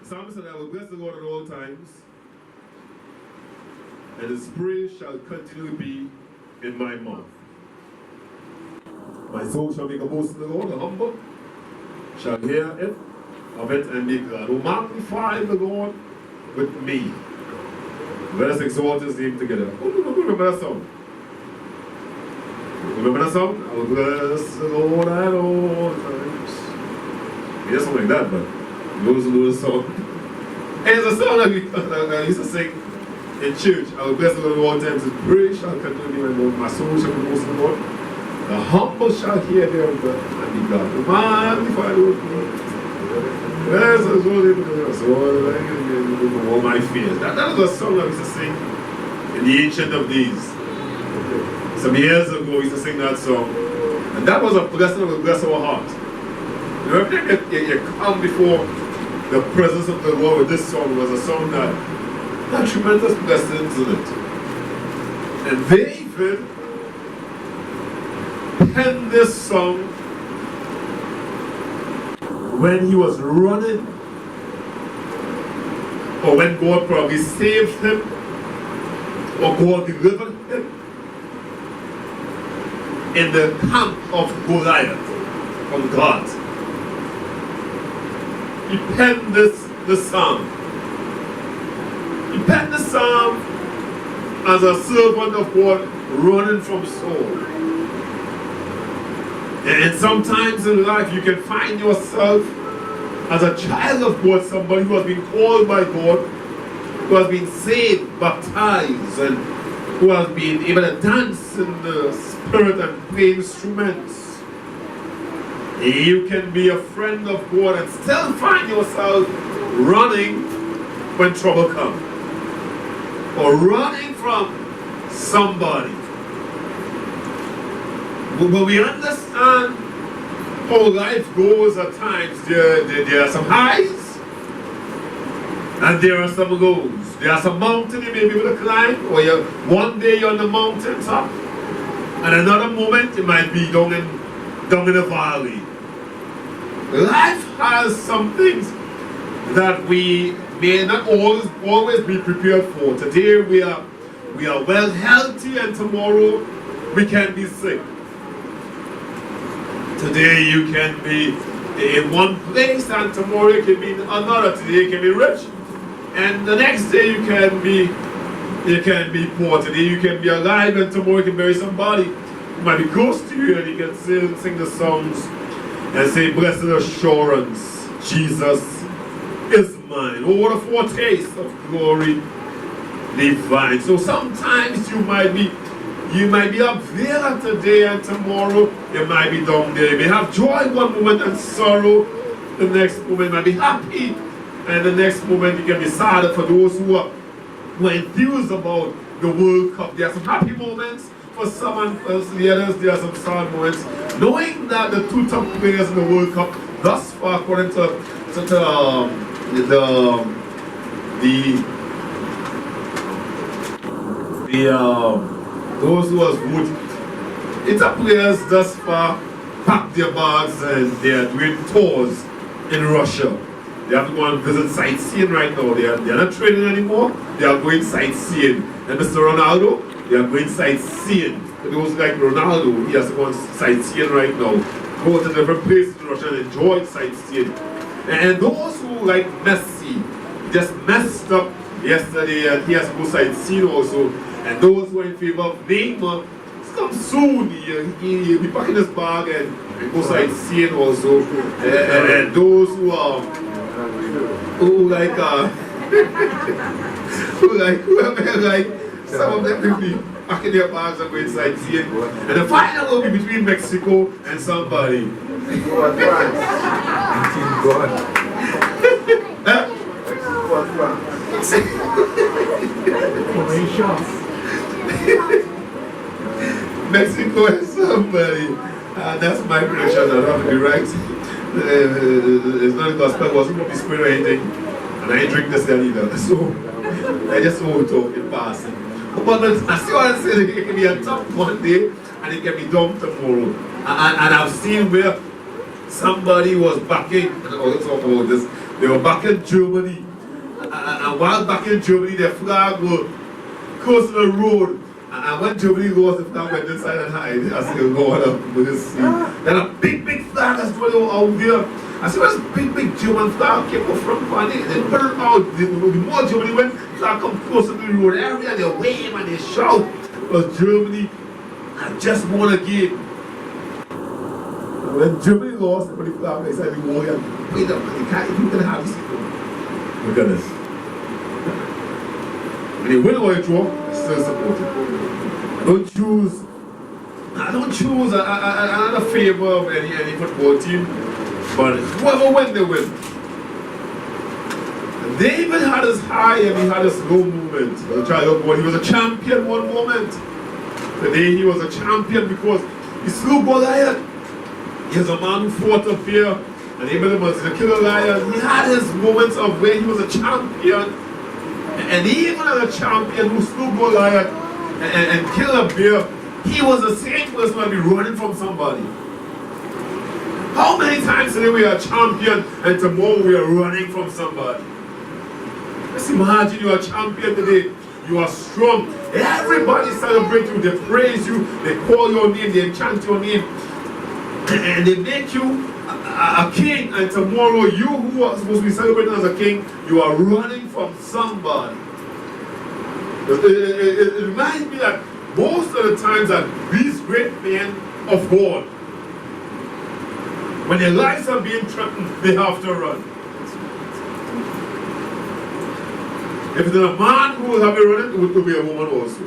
Psalmist said, I will bless the Lord at all times, and his praise shall continually be in my mouth. My soul shall make a boast in the Lord, the humble shall hear it of it and be glad. Oh, magnify the Lord with me. Let us exalt his name together. Oh, remember that song? Remember that song? I will bless the Lord at all times. Yeah, something like that, but those who know the song. And it's a song that I used to sing in church. I will bless the Lord at all times. His praise shall continue in my mouth. My soul shall boast in the Lord. The humble shall hear thereof and be glad. Magnify the Lord with me. Yes, I was all my fears. That was a song I used to sing in the Ancient of Days. Some years ago, we used to sing that song. And that was a blessing that will bless our heart. You know, you come before the presence of the Lord with this song. It was a song that had tremendous blessings in it. And David penned this song when he was running, or when God probably saved him, or God delivered him in the camp of Goliath from God. He penned this psalm. He penned the psalm as a servant of God running from Saul. And sometimes in life you can find yourself as a child of God, somebody who has been called by God, who has been saved, baptized, and who has been able to dance in the spirit and play instruments. You can be a friend of God and still find yourself running when trouble comes, or running from somebody. But we understand how life goes at times. There are some highs and there are some lows. There are some mountains you may be able to climb, or one day you're on the mountain top, and another moment you might be down in the valley. Life has some things that we may not always be prepared for. Today we are well healthy, and tomorrow we can be sick. Today you can be in one place and tomorrow you can be in another. Today you can be rich and the next day you can be poor. Today you can be alive and tomorrow you can bury somebody who might be close to you, and you can sing the songs and say, blessed assurance, Jesus is mine. Oh, what a foretaste of glory divine. So sometimes you might be up there today, and tomorrow you might be down there. You may have joy one moment and sorrow the next moment. You might be happy, and the next moment you can be sad. For those who are enthused about the World Cup, there are some happy moments for some, and for the others there are some sad moments. Knowing that the two top players in the World Cup thus far, according to those who has voted, the top players thus far packed their bags and they are doing tours in Russia. They have to go and visit sightseeing right now. They are not training anymore. They are going sightseeing. And Mr. Ronaldo, they are going sightseeing. For those like Ronaldo, he has to go on sightseeing right now. Go to different places in Russia and enjoy sightseeing. And those who like Messi, just messed up yesterday and he has to go sightseeing also. And those who are in favor of Neymar, come soon. He'll be packing his bag and go sightseeing also. And those who some of them will be packing their bags and going sightseeing. And the final will be between Mexico and somebody. Mexico and somebody. That's my prediction. I don't have to be right. It's not a gospel, it wasn't going to be spirit or anything. And I ain't drink this there either. So I just won't talk in passing. But I see what I'm saying. It can be a top one day and it can be dumb tomorrow. And I've seen where somebody was backing, and I'll talk about this, They were back in Germany. And while back in Germany, their flag was close to the road. And when Germany lost, the flag went inside and hide. I said, Lord, with this sea. Then a big flag that's going out there. I said, where's big German flag came up from? And they put it out. The more Germany went, flag come closer to the road area. They wave and they shout. Because Germany had just won a game. And when Germany lost, the flag, they said, we won. Wait up, you can have this. Look at this. When you win or you draw, I still support it. I don't choose another favor of any football team, but whoever win, they win. And David had his high and he had his low moment. He was a champion one moment. Today he was a champion because he slew Goliath. He was a man who fought a bear. And even was a killer lion. He had his moments of where he was a champion. And even as a champion who slew Goliath and killed a bear, he was the same person who be running from somebody. How many times today we are a champion and tomorrow we are running from somebody? Let's imagine you are a champion today. You are strong. Everybody celebrate you. They praise you. They call your name. They chant your name. And they make you a king, and tomorrow you who are supposed to be celebrating as a king, you are running from somebody. It reminds me that most of the times that these great men of God, when their lives are being threatened, they have to run. If there's a man who will have it running, it will be a woman also.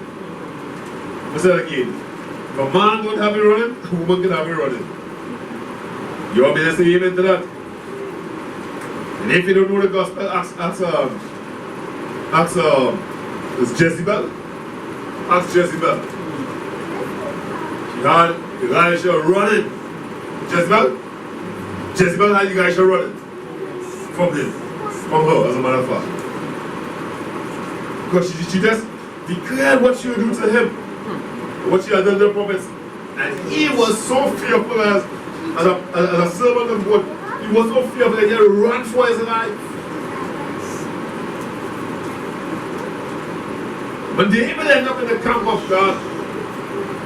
I say it again. If a man would have it running, a woman can have it running. You want me to say amen to that? And if you don't know the gospel, ask it's Jezebel. Ask Jezebel. She had Elisha running. Jezebel had Elisha running. From her, as a matter of fact. Because she just declared what she would do to him. What she had done to the prophets. And he was so fearful as a servant of God. He was so fearful that he had to run for his life. When David ended up in the camp of God,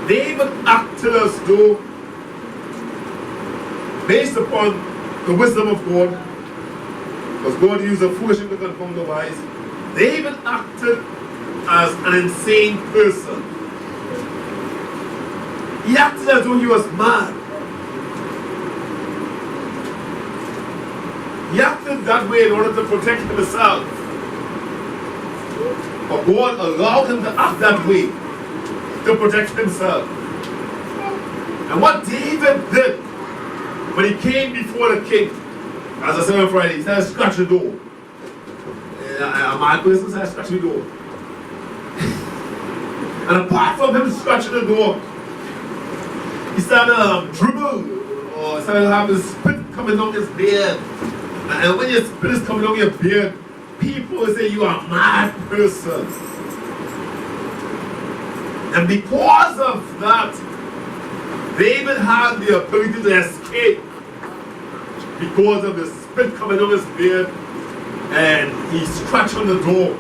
David acted as though, based upon the wisdom of God, because God used the foolish to confound the wise, David acted as an insane person. He acted as though he was mad. He acted that way in order to protect himself. But God allowed him to act that way to protect himself. And what David did when he came before the king, as I said on Friday, he started scratching the door. A mad person started scratching the door. And apart from him scratching the door, he started dribble, or started to have his spit coming down his beard. And when your spit is coming down your beard, people will say you are a mad person. And because of that, David had the ability to escape because of the spit coming on his beard, and he scratched on the door,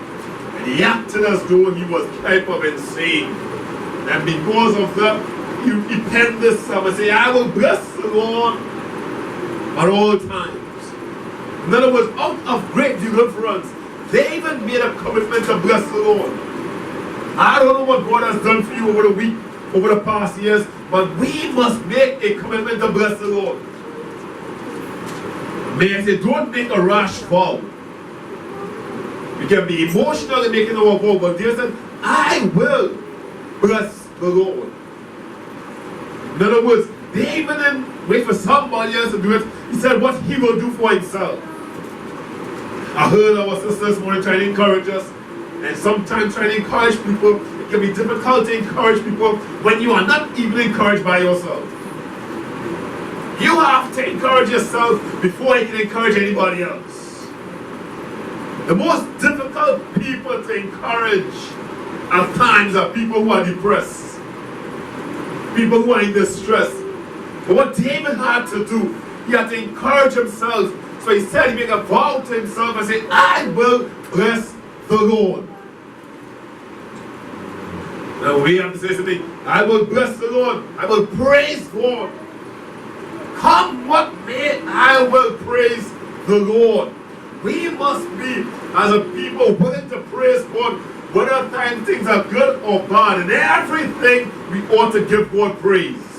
and he acted as though he was type of insane. And because of that, he penned this psalm and said, I will bless the Lord at all times. In other words, out of great deliverance, David made a commitment to bless the Lord. I don't know what God has done for you over the week, over the past years, but we must make a commitment to bless the Lord. May I say, don't make a rash vow. You can be emotional in making our vow, but David said, I will bless the Lord. In other words, David didn't wait for somebody else to do it. He said what he will do for himself. I heard our sisters morning trying to encourage us, and sometimes trying to encourage people, it can be difficult to encourage people when you are not even encouraged by yourself. You have to encourage yourself before you can encourage anybody else. The most difficult people to encourage at times are people who are depressed, people who are in distress. But what David had to do, he had to encourage himself So he said he made a vow to himself and said, I will bless the Lord. Now we have to say something. I will bless the Lord. I will praise God. Come what may, I will praise the Lord. We must be, as a people, willing to praise God, whether times things are good or bad. And everything we ought to give God praise.